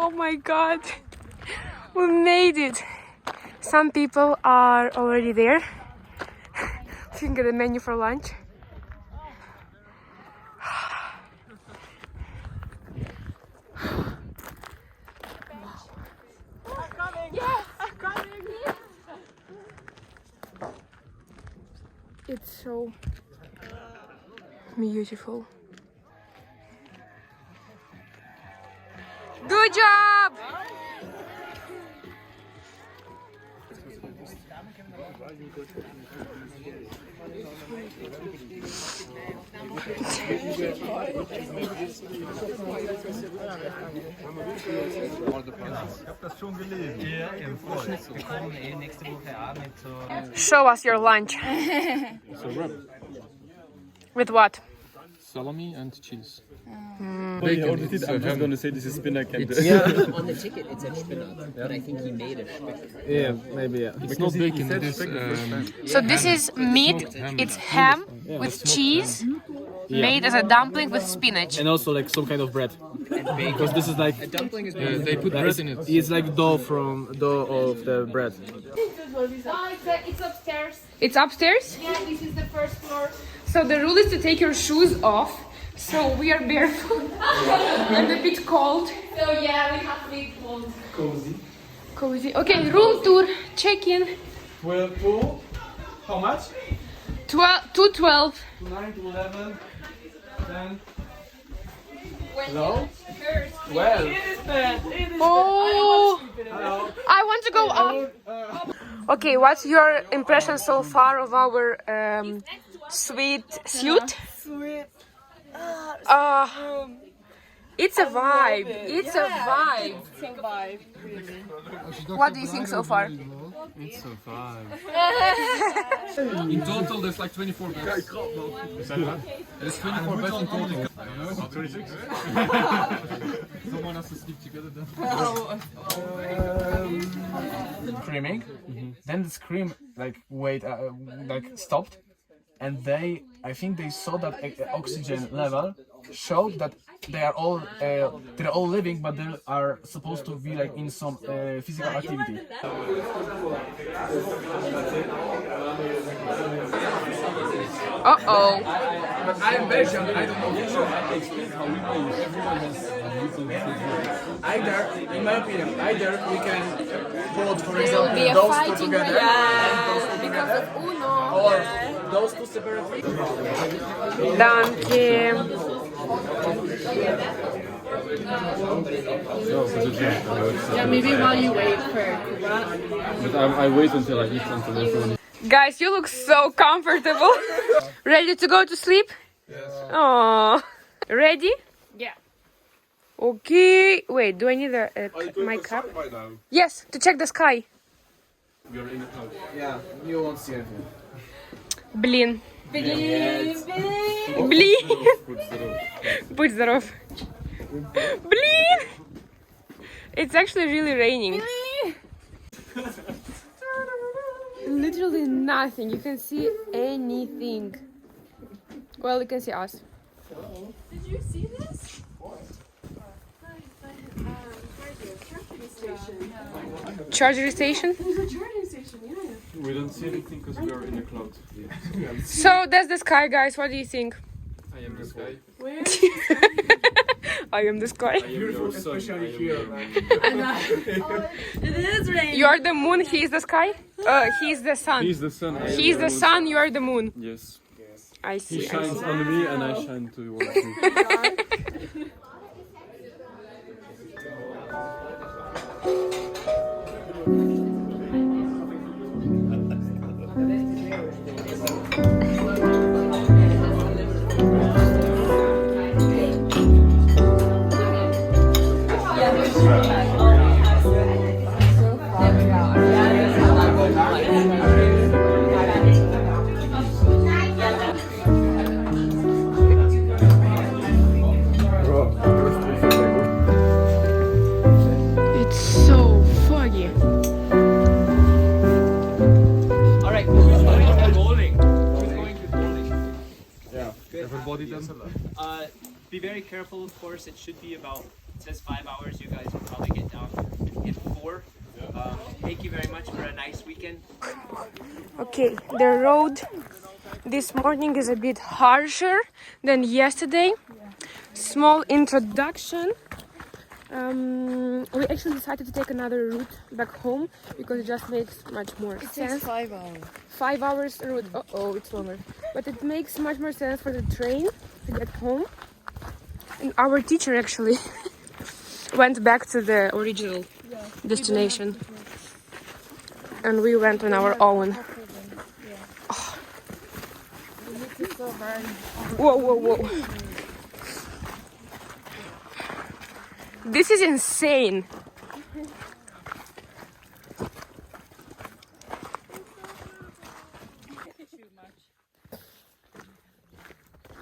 Oh my god, we made it. Some people are already there. You can get a menu for lunch. It's so beautiful. Good job! Show us your lunch. So wrap. With what? Salami and cheese. I'm just going to say this is spinach. And On the ticket it said spinach, but I think he made it speck. Yeah, maybe. Yeah. It's not bacon. It is. So this is meat. It's ham with cheese, made as a dumpling with spinach. And also like some kind of bread. Because this is like A dumpling is they put bread in it. It's like dough of the bread. It's upstairs. It's upstairs. Yeah, this is the first floor. So the rule is to take your shoes off. So we are barefoot and a bit cold. So yeah, we have to be cold. Cozy. Okay, room tour. Check in. 12 to how much? 212. 9 to 11. 10. Hello? Well. Oh, I want to go up. Okay, what's your impression so far of our sweet suit? It's a vibe. It's a vibe. It's a vibe, really. What do you think so far? It's a vibe. In total, there's like 24 beds. There's 24 beds in total. I don't know, 36. Someone has to sleep together then. Screaming. Then the scream stopped, and I think they saw that oxygen level showed that they're all living, but they are supposed to be like in some physical activity. Uh-oh. But I am Belgian, I don't know. Either, in my opinion, we can put, for example, those two together and those two together, or those two separately. Danke. Yeah, maybe while you wait for Kuba. But I wait until I eat until everyone. Guys, you look so comfortable. Ready to go to sleep? Yes. Aww. Ready? Yeah. Okay. Wait, do I need my cup? Yes, to check the sky. We are in the cloud. Yeah, you won't see anything. Блин. Блин. Будь здоров. Блин. It's actually really raining. Literally nothing. You can see anything. Well, you can see us. Did you see this? Charging station? There's a charging station, yeah. We don't see anything because we are in the cloud. So that's the sky, guys. What do you think? I am the sky. Where? I am the sky. I am your sun. Especially here. It is raining. You are the moon. He is the sky. He is the sun. He's the sun. He is the sun. You are the moon. Yes. I see. He I shines see. on me and I shine towards you. It's so foggy. Alright, who's going to Golling? Who's going to Golling? Yeah. Everybody then. Be very careful, of course. It should be about It says 5 hours. You guys will probably get down in 4. Thank you very much for a nice weekend. Okay, the road this morning is a bit harsher than yesterday. Small introduction. We actually decided to take another route back home because it just makes much more sense. 5 hours. 5 hours route. Oh, it's longer. But it makes much more sense for the train to get home. And our teacher actually went back to the original destination. And we went on our own. Oh. Whoa, whoa, whoa. This is insane.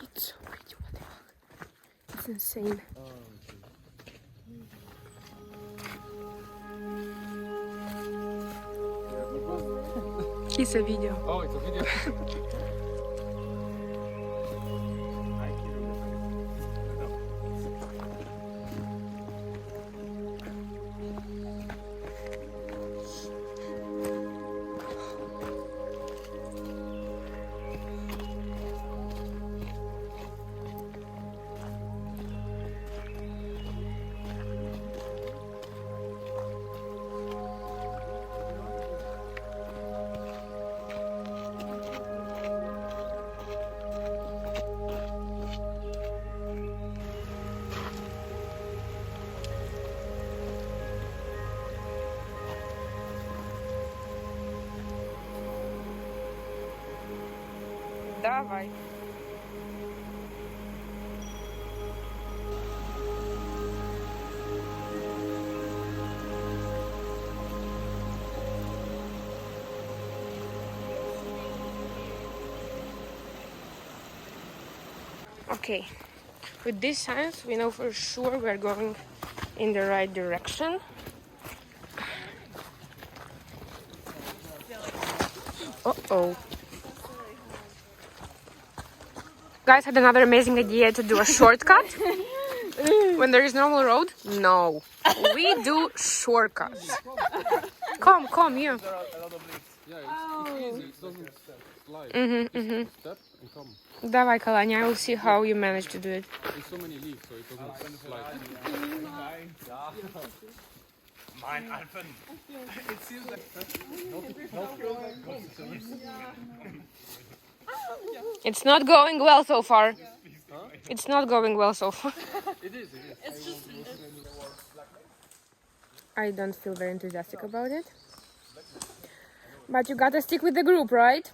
It's so pretty, what the fuck? It's insane. It's a video. Oh, it's a video. Давай. Okay, with these signs we know for sure we're going in the right direction. Uh-oh. Guys had another amazing idea to do a shortcut when there is normal road. No, we do shortcuts. Come here. Yeah, it's easy. It doesn't slide. Step and come. Давай, Kalanya, I will see how you manage to do it. There's so many leaves, so it doesn't slide. Mein Alpen. It seems like It's not going well so far. It's not going well so far. it is. I don't feel very enthusiastic about it. But you gotta stick with the group, right?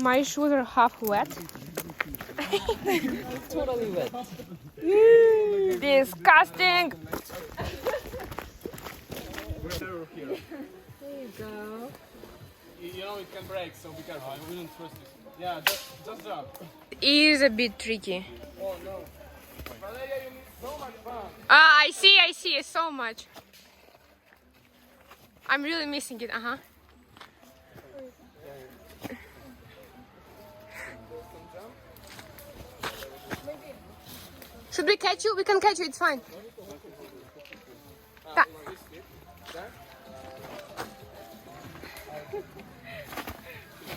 My shoes are half wet. Totally wet. Disgusting! There you go. You know it can break, so be careful. I wouldn't trust it. Yeah, just jump. It is a bit tricky. Oh no. Valeria, you need so much fun. Ah, I see, so much. I'm really missing it, Should we catch you? We can catch you, it's fine.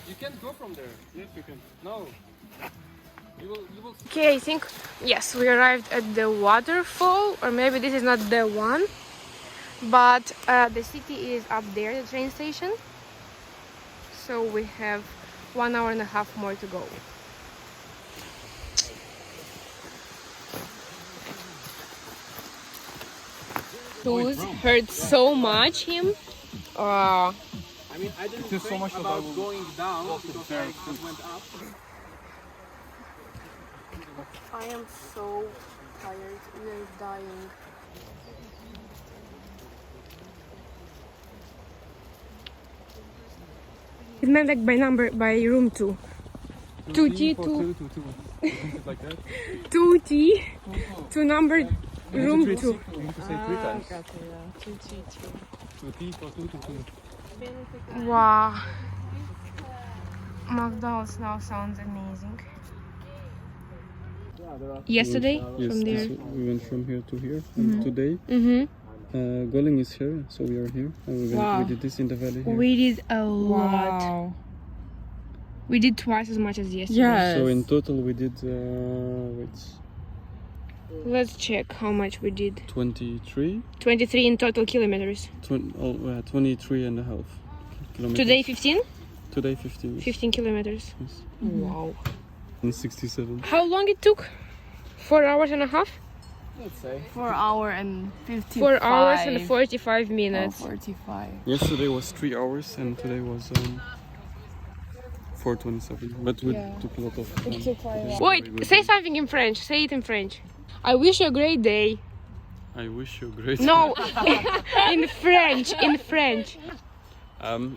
You can't go from there. Yes, you can. No. You will. Okay, I think, yes, we arrived at the waterfall, or maybe this is not the one, but the city is up there, the train station. So we have 1 hour and a half more to go. Shoes hurt so much him. I mean, I didn't There's so think much that about I will going down walk because there. I just went up. I am so tired, we're dying. It meant like by number, by room 2. 2T, 2. Like that. 2T, to number room 2. You need to say 3 times. Got it, yeah. 2T2. 2T for 2. Wow. McDonald's now sounds amazing. Yesterday Yes, from there. we went from here to here. And today, Golling is here, so we are here. And we did this in the valley here. We did a lot. Wow. We did twice as much as yesterday. So in total we did, wait, Let's check how much we did. 23? 23 in total kilometers. 23 and a half kilometers. Today 15? Today 15. 15 kilometers. Yes. Wow. And 67. How long it took? 4 hours and a half? Let's say. 4 hours and 55. 4 hours and 45 minutes. 45. Yesterday was 3 hours and today was 4:27. But we took a lot of time. Wait, say something in French. Say it in French. I wish you a great day. I wish you a great No, in French, in French.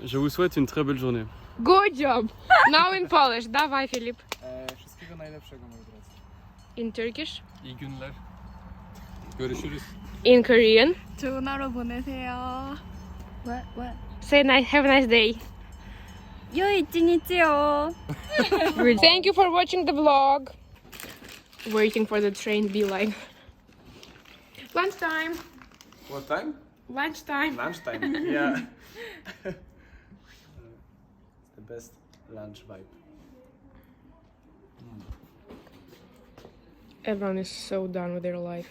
Je vous souhaite une très belle journée. Good job. Now in Polish. Dawaj, Filip. Wszystkiego najlepszego, moi drodzy. In Turkish. İyi günler. Görüşürüz. In Korean. 좋은 하루 보내세요. What? Say nice. Have a nice day. 良い一日を. Thank you for watching the vlog. Waiting for the train be like. Lunchtime. What time? Lunchtime. Lunchtime. Yeah. It's the best lunch vibe. Everyone is so done with their life.